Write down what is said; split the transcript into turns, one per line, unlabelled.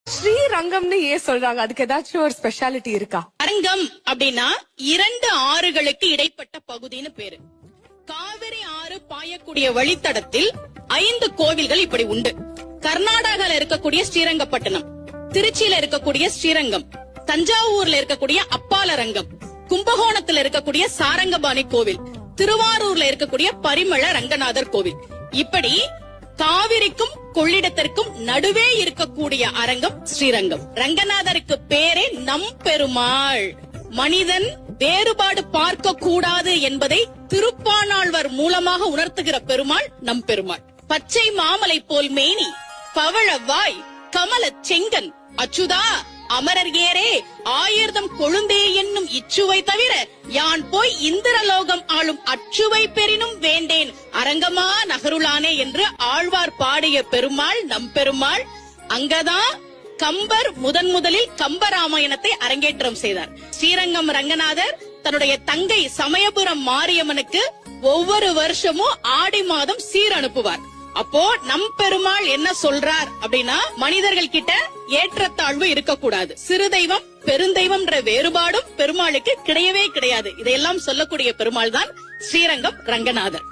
ஸ்ரீரங்கம்னு ஏன் சொல்றாங்க? அதுக்கு ஏதாச்சும் ஒரு ஸ்பெஷாலிட்டி இருக்கா?
அரங்கம் அப்படின்னா 2 ஆறுகளுக்கு இடைப்பட்ட பகுதின்னு பேரு. காவிரி ஆறு பாயக்கூடிய வழித்தடத்தில் 5 கோவில்கள் இப்படி உண்டு. கர்நாடகால இருக்கக்கூடிய ஸ்ரீரங்கப்பட்டணம், திருச்சியில இருக்கக்கூடிய ஸ்ரீரங்கம், தஞ்சாவூர்ல இருக்கக்கூடிய அப்பாலரங்கம், கும்பகோணத்துல இருக்கக்கூடிய சாரங்கபாணி கோவில், திருவாரூர்ல இருக்கக்கூடிய பரிமள ரங்கநாதர் கோவில். இப்படி காவிரிக்கும் கொள்ளிடத்திற்கும் நடுவே இருக்கக்கூடிய அரங்கம் ஸ்ரீரங்கம். ரங்கநாதருக்கு பேரே நம்பெருமாள். மனிதன் வேறுபாடு பார்க்க கூடாது என்பதை திருப்பாணாழ்வார் மூலமாக உணர்த்துகிற பெருமாள் நம்பெருமாள். பச்சை மாமலை போல் மேனி, பவழ வாய், கமல செங்கன், அச்சுதா அமரர் ஏரே ஆயிர்தம் கொழுந்தே என்னும் இச்சுவை தவிர யான் போய் இந்திரலோகம் ஆளும் அச்சுவை பெறினும் வேண்டேன் அரங்கமா நகருளானே என்று ஆழ்வார் பாடிய பெருமாள் நம்பெருமாள். அங்கதான் கம்பர் முதலில் கம்பராமாயணத்தை அரங்கேற்றம் செய்தார். ஸ்ரீரங்கம் ரங்கநாதர் தன்னுடைய தங்கை சமயபுரம் மாரியம்மனுக்கு ஒவ்வொரு வருஷமும் ஆடி மாதம் சீர் அனுப்புவார். அப்போ நம் பெருமாள் என்ன சொல்றார் அப்படின்னா, மனிதர்கள் கிட்ட ஏற்றத்தாழ்வு இருக்கக்கூடாது. சிறு தெய்வம் பெருந்தெய்வம்ன்ற வேறுபாடும் பெருமாளுக்கு கிடையவே கிடையாது. இதையெல்லாம் சொல்லக்கூடிய பெருமாள் தான் ஸ்ரீரங்கம் ரங்கநாதர்.